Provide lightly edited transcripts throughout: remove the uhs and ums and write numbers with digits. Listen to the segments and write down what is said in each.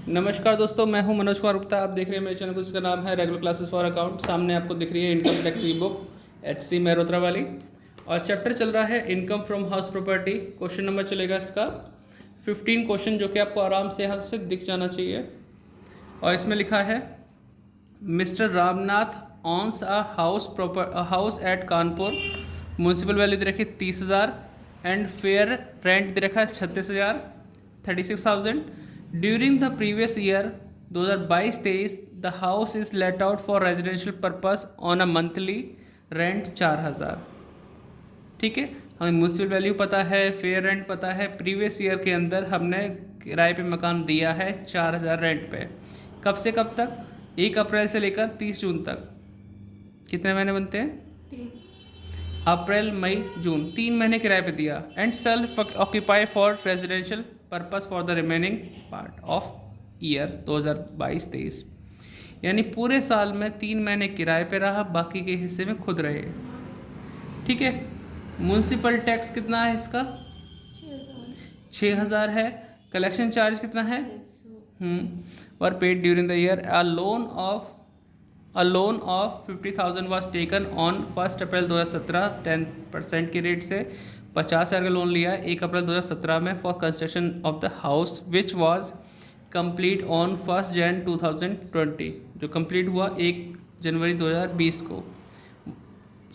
नमस्कार दोस्तों, मैं हूं मनोज कुमार गुप्ता। आप देख रहे हैं मेरे चैनल को, जिसका नाम है रेगुलर क्लासेस फॉर अकाउंट। सामने आपको दिख रही है income tax e book HC Mehrotra वाली, और चैप्टर चल रहा है income from house property. Question number चलेगा इसका 15 क्वेश्चन, जो कि आपको आराम से यहाँ से दिख जाना चाहिए। और इसमें लिखा है mister Ramnath owns a house at Kanpur. Municipal value दे रखी 30,000 एंड फेयर रेंट दे रखा है 36,000 36,000। During the previous year 2022-23 the house is let out for residential purpose on a monthly rent 4,000। ठीक है, हमें म्यूनसिपल वैल्यू पता है, फेयर रेंट पता है, प्रीवियस ईयर के अंदर हमने किराए पे मकान दिया है 4,000 रेंट पे। कब से कब तक? 1 अप्रैल से लेकर 30 जून तक। कितने महीने बनते हैं? 3। अप्रैल, मई, जून, 3 महीने किराए पे दिया। And self occupy for residential purpose for the remaining part of year 2022-23। यानी पूरे साल में 3 महीने किराए पे रहा, बाकी के हिस्से में खुद रहे। ठीक है। म्यूनसिपल टैक्स कितना है इसका? 6,000 है। कलेक्शन चार्ज कितना है? वर paid during the year. A loan of 50,000 was taken on 1 अप्रैल 2017 10% के रेट से 50,000 का लोन लिया 1 अप्रैल 2017 में for construction of the house which was complete on 1 जनवरी 2020, जो कंप्लीट हुआ 1 जनवरी 2020 को।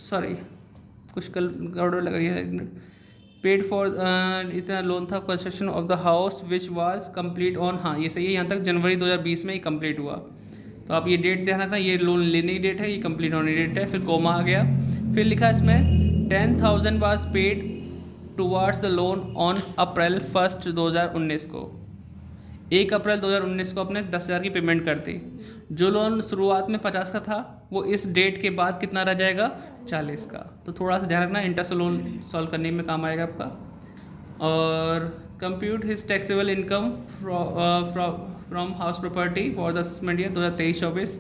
सॉरी, कुछ कल गड़बड़ लग रही है। पेड फॉर इतना लोन था construction of the house which was complete on, हाँ ये सही है, यहाँ तक जनवरी 2020 में ही कंप्लीट हुआ। तो आप ये डेट ध्यान रखना, ये लोन लेने की डेट है, ये कंप्लीट होने की डेट है। फिर कोमा आ गया, फिर लिखा इसमें 10,000 was paid towards the loan on April 1 2019 को। 1 अप्रैल 2019 को अपने 10,000 की पेमेंट कर दी। जो लोन शुरुआत में 50 का था, वो इस डेट के बाद कितना रह जाएगा? 40 का। तो थोड़ा सा ध्यान रखना, इंटरेस्ट लोन सॉल्व करने में काम आएगा आपका। और compute his taxable income from house property for the assessment year 2023-24।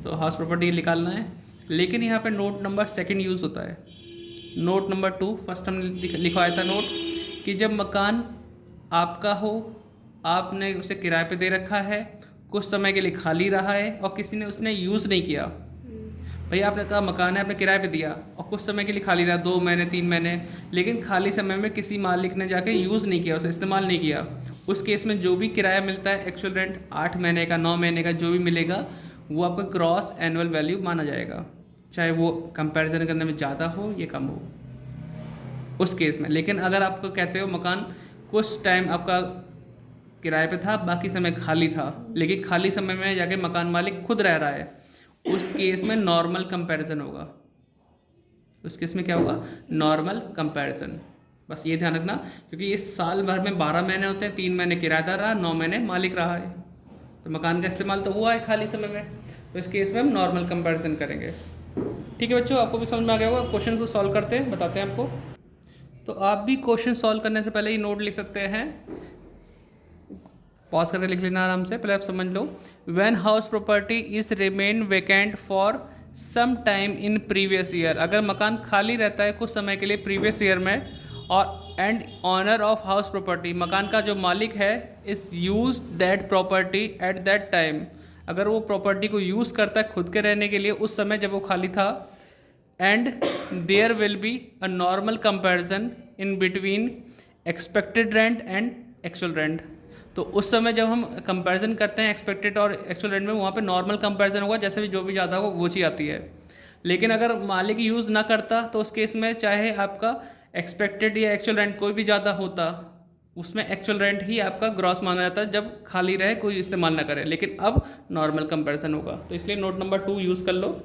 तो हाउस प्रॉपर्टी निकालना है, लेकिन यहाँ पे नोट नंबर 2 यूज़ होता है। नोट नंबर 2 फर्स्ट हमने लिखवाया था नोट कि जब मकान आपका हो, आपने उसे किराए पे दे रखा है, कुछ समय के लिए खाली रहा है और किसी ने उसने यूज़ नहीं किया। भैया आपने कहा मकान है, आपने किराए पे दिया और कुछ समय के लिए खाली रहा, 2 महीने 3 महीने, लेकिन खाली समय में किसी मालिक ने जाके यूज़ नहीं किया, उसे इस्तेमाल नहीं किया। उस केस में जो भी किराया मिलता है, एक्चुअल रेंट 8 महीने का, 9 महीने का जो भी मिलेगा, वो आपका ग्रॉस एनुअल वैल्यू माना जाएगा, चाहे वो कंपैरिजन करने में ज़्यादा हो या कम हो उस केस में। लेकिन अगर आपको कहते हो मकान कुछ टाइम आपका किराए पे था, बाकी समय खाली था, लेकिन खाली समय में जाके मकान मालिक खुद रह रहा है, उस केस में नॉर्मल कंपैरिजन होगा। उस केस में क्या होगा? Normal comparison. बस ये ध्यान रखना, क्योंकि इस साल भर में 12 महीने होते हैं, 3 महीने किराएदार रहा, 9 महीने मालिक रहा है, तो मकान का इस्तेमाल तो हुआ है खाली समय में। तो इस केस में हम नॉर्मल कंपैरिजन करेंगे। ठीक है बच्चों, आपको भी समझ में आ गया होगा। क्वेश्चन को सॉल्व करते हैं, बताते हैं आपको। तो आप भी क्वेश्चन सॉल्व करने से पहले ही नोट लिख सकते हैं, पॉज करके लिख लेना आराम से। पहले आप समझ लो, when house property is remain vacant for some time in previous year. अगर मकान खाली रहता है कुछ समय के लिए प्रीवियस ईयर में, और and owner of house property, मकान का जो मालिक है, is use that property at that time, अगर वो प्रॉपर्टी को यूज़ करता है खुद के रहने के लिए उस समय जब वो खाली था, and there will be a normal comparison in between expected rent and actual rent. तो उस समय जब हम कंपैरिजन करते हैं एक्सपेक्टेड और एक्चुअल रेंट में, वहाँ पे नॉर्मल कंपैरिजन होगा, जैसे भी जो भी ज़्यादा होगा वो चीज़ आती है। लेकिन अगर मालिक यूज़ ना करता, तो उस केस में चाहे आपका एक्सपेक्टेड या एक्चुअल रेंट कोई भी ज़्यादा होता, उसमें एक्चुअल रेंट ही आपका ग्रॉस माना जाता है जब खाली रहे, कोई इस्तेमाल ना करे। लेकिन अब नॉर्मल कंपैरिजन होगा, तो इसलिए नोट नंबर 2 यूज़ कर लो।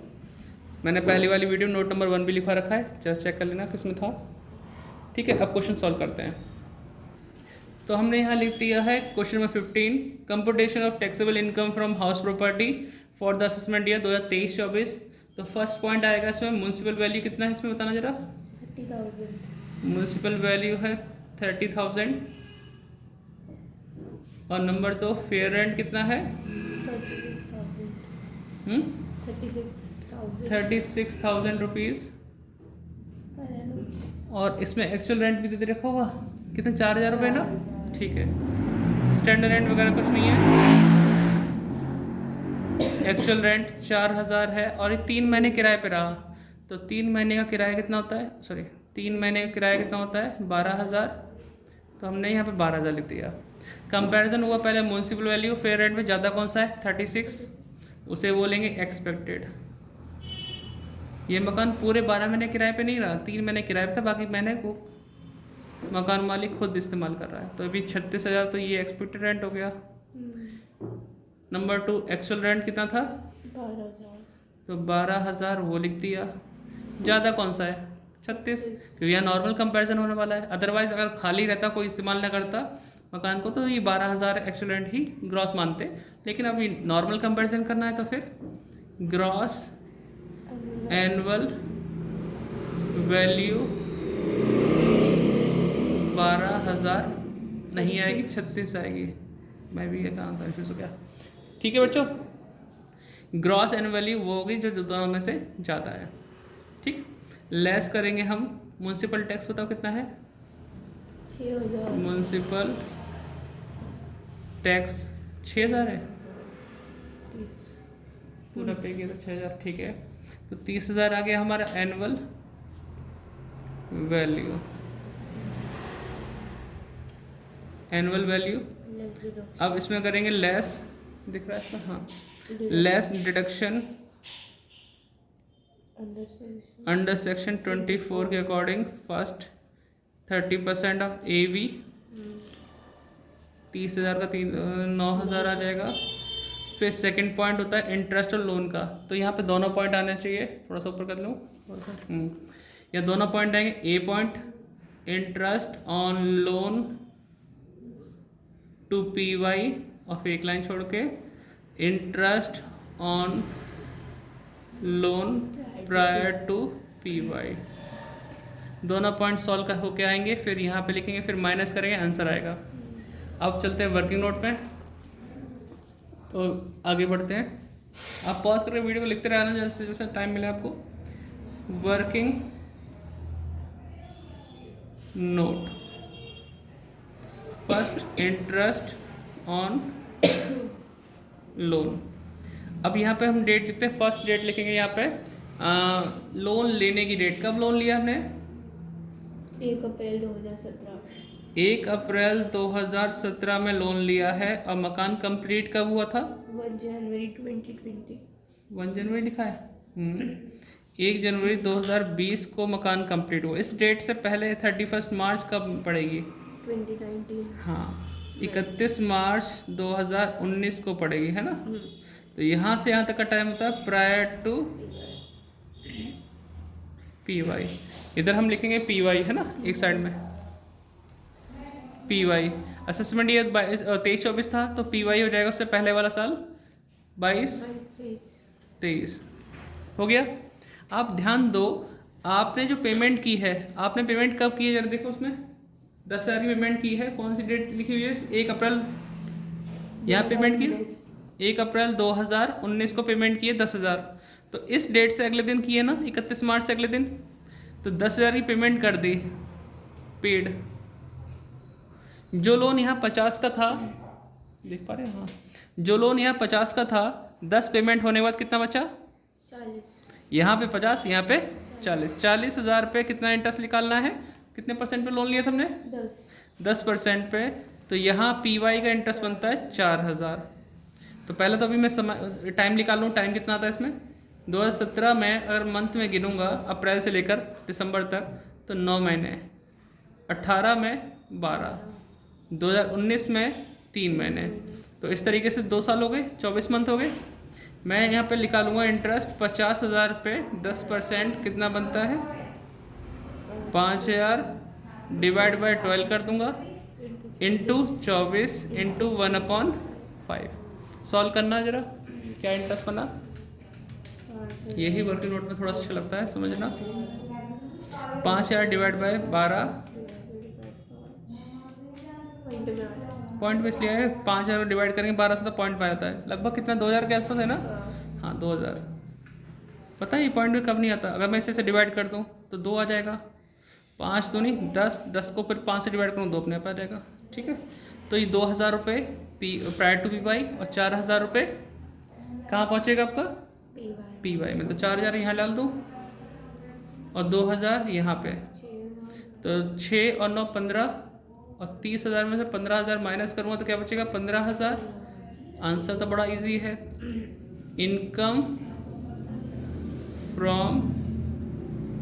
मैंने पहली वाली वीडियो नोट नंबर 1 भी लिखा रखा है, जस्ट चेक कर लेना किस में था। ठीक है, अब क्वेश्चन सॉल्व करते हैं। तो हमने यहाँ लिख दिया है question number 15, computation of taxable income from house property for the assessment year 2023-24। तो फर्स्ट पॉइंट आएगा इसमें, म्यूनसिपल वैल्यू कितना है इसमें बताना जरा। 30,000। म्यूनसिपल वैल्यू है 30,000। और नंबर 2, फेयर रेंट कितना है? 36,000 रुपीज़। और इसमें एक्चुअल रेंट भी दे रखा होगा, कितने? 4,000 रुपये ना। ठीक है, स्टैंडर्ड रेंट वगैरह कुछ नहीं है। एक्चुअल रेंट 4000 है और ये 3 महीने किराए पे रहा, तो 3 महीने का किराया कितना होता है, सॉरी 3 महीने का किराया कितना होता है 12000, तो हमने यहाँ पे 12000 लिख दिया। कंपैरिजन हुआ पहले म्यूनसिपल वैल्यू फेयर रेंट में ज़्यादा कौन सा है 36, उसे बोलेंगे एक्सपेक्टेड। ये मकान पूरे 12 महीने किराए पे नहीं रहा, 3 महीने किराए पे था, बाकी महीने को मकान मालिक खुद इस्तेमाल कर रहा है, तो अभी 36,000, तो ये एक्सपेक्टेड रेंट हो गया। नंबर 2 एक्चुअल रेंट कितना था 12,000। तो 12,000 वो लिख दिया। ज़्यादा कौन सा है 36, क्योंकि यहाँ नॉर्मल कंपैरिजन होने वाला है। अदरवाइज अगर खाली रहता कोई इस्तेमाल ना करता मकान को तो ये 12,000 एक्चुअल रेंट ही ग्रॉस मानते, लेकिन अभी नॉर्मल कंपैरिजन करना है तो फिर ग्रॉस एनुअल वैल्यू 12,000 नहीं आएगी 36 आएगी। मैं भी ये कहाँ कन्फ्यूज हो गया। ठीक है बच्चों, ग्रॉस एनुअल वैल्यू वो होगी जो दोनों में से ज़्यादा है। ठीक, लेस करेंगे हम म्यूनसिपल टैक्स, बताओ कितना है 6,000। म्यूनसिपल टैक्स 6,000 है, 30। पूरा पे किया तो 6,000, ठीक है, तो 30,000 आ गया हमारा annual value. Annual value less deduction. अब इसमें करेंगे लेस, दिख रहा है इसमें, हाँ, लेस डिडक्शन अंडर सेक्शन 24 के अकॉर्डिंग फर्स्ट 30% ऑफ AV 30,000 का 9,000 आ जाएगा। फिर सेकंड पॉइंट होता है इंटरेस्ट और लोन का, तो यहाँ पे दोनों पॉइंट आने चाहिए, थोड़ा सा ऊपर कर लूँ थोड़ा सा, या दोनों पॉइंट आएंगे। A point interest on loan to PY और एक लाइन छोड़ के interest on loan prior to PY, दोनों पॉइंट सॉल्व कर होके आएंगे, फिर यहाँ पे लिखेंगे, फिर माइनस करेंगे, आंसर आएगा। अब चलते हैं वर्किंग नोट पे, तो आगे बढ़ते हैं। आप पॉज करके वीडियो को लिखते रहना जैसे जैसे टाइम मिले आपको। Working note, first interest on loan. अब यहाँ पे हम डेट लिखते हैं, फर्स्ट डेट लिखेंगे यहाँ पे लोन लेने की डेट, कब लोन लिया हमने 1 अप्रैल 2017। 1 अप्रैल 2017 में लोन लिया है, और मकान कंप्लीट कब हुआ था 1 जनवरी 2020। 1 जनवरी लिखा है, 1 जनवरी 2020 को मकान कंप्लीट हुआ। इस डेट से पहले 31 मार्च कब पड़ेगी 2019। हाँ, 31 मार्च 2019 को पड़ेगी, है ना। तो यहाँ से यहाँ तक का टाइम होता है प्रायर टू PY। इधर हम लिखेंगे PY, है ना, एक साइड में PY। असेसमेंट ईयर 23-24 था, तो PY हो जाएगा उससे पहले वाला साल 22-23 हो गया। आप ध्यान दो, आपने जो पेमेंट की है, आपने पेमेंट कब की है जरा देखो, उसमें 10,000 की पेमेंट की है, कौन सी डेट लिखी हुई है 1 अप्रैल, यहाँ पेमेंट की 1 अप्रैल 2019 को पेमेंट की है 10,000, तो इस डेट से अगले दिन की है ना 31 मार्च से अगले दिन, तो 10,000 की पेमेंट कर दी पेड। जो लोन यहाँ 50 का था, देख पा रहे हैं, हाँ, जो लोन यहाँ 50 का था, 10 पेमेंट होने के बाद कितना बचा 40। यहाँ पे 50, यहाँ पे 40, 40,000 पे कितना इंटरेस्ट निकालना है, कितने परसेंट पे लोन लिया था हमने 10% पे, तो यहाँ PY का इंटरेस्ट बनता है 4,000। तो पहले तो अभी मैं टाइम निकाल लूँ, टाइम कितना आता है इसमें 2017 में अगर मंथ में गिनूंगा अप्रैल से लेकर दिसंबर तक तो 9 महीने, 18 में 12, 2019 में 3 महीने, तो इस तरीके से 2 साल हो गए, 24 मंथ हो गए। मैं यहाँ पे निकालूंगा इंटरेस्ट 50,000 पे 10% कितना बनता है 5,000 डिवाइड बाय 12 कर दूंगा, इंटू 24 इंटू 1/5। सॉल्व करना जरा, क्या इंटरेस्ट बना, यही वर्किंग नोट में थोड़ा सा अच्छा लगता है समझना। 5,000 डिवाइड बाय 12 पॉइंट में इसलिए है, 5,000 डिवाइड करेंगे 12 से तो पॉइंट में आता है, लगभग कितना 2,000 के आसपास है ना, हाँ 2,000। पता है ये पॉइंट में कब नहीं आता, अगर मैं इसे डिवाइड कर दूँ तो 2 आ जाएगा, 5 तो नहीं 10, 10 को फिर 5 से डिवाइड करूँ 2 अपने आप आ जाएगा। ठीक है, तो ये 2,000 रुपये प्रायर टू PY और 4,000 रुपये कहाँ पहुँचेगा आपका पी वाई पी वाई में, तो 4000 यहाँ डाल दूँ और 2000 यहाँ पे, 6000 तो 6 और 9 15 और 30,000 में से 15,000 माइनस करूँगा तो क्या बचेगा 15,000। आंसर तो बड़ा इजी है, इनकम फ्रॉम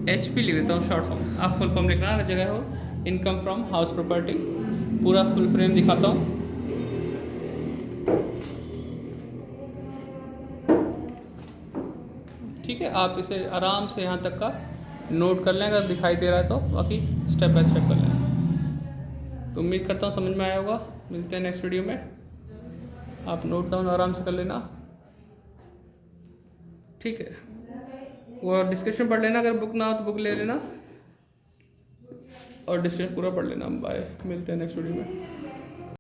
HP लिख देता हूँ शॉर्ट फॉर्म, आप फुल फॉर्म लिखना अगर जगह हो, इनकम फ्रॉम हाउस प्रॉपर्टी, पूरा फुल फ्रेम दिखाता हूँ। ठीक है, आप इसे आराम से यहाँ तक का नोट कर लें अगर दिखाई दे रहा है तो, बाकी स्टेप बाय स्टेप कर लें। तो उम्मीद करता हूँ समझ में आया होगा, मिलते हैं नेक्स्ट वीडियो में, आप नोट डाउन आराम से कर लेना। ठीक है, वो डिस्क्रिप्शन पढ़ लेना, अगर बुक ना हो तो बुक ले लेना और डिस्क्रिप्शन पूरा पढ़ लेना। बाय, मिलते हैं नेक्स्ट वीडियो में।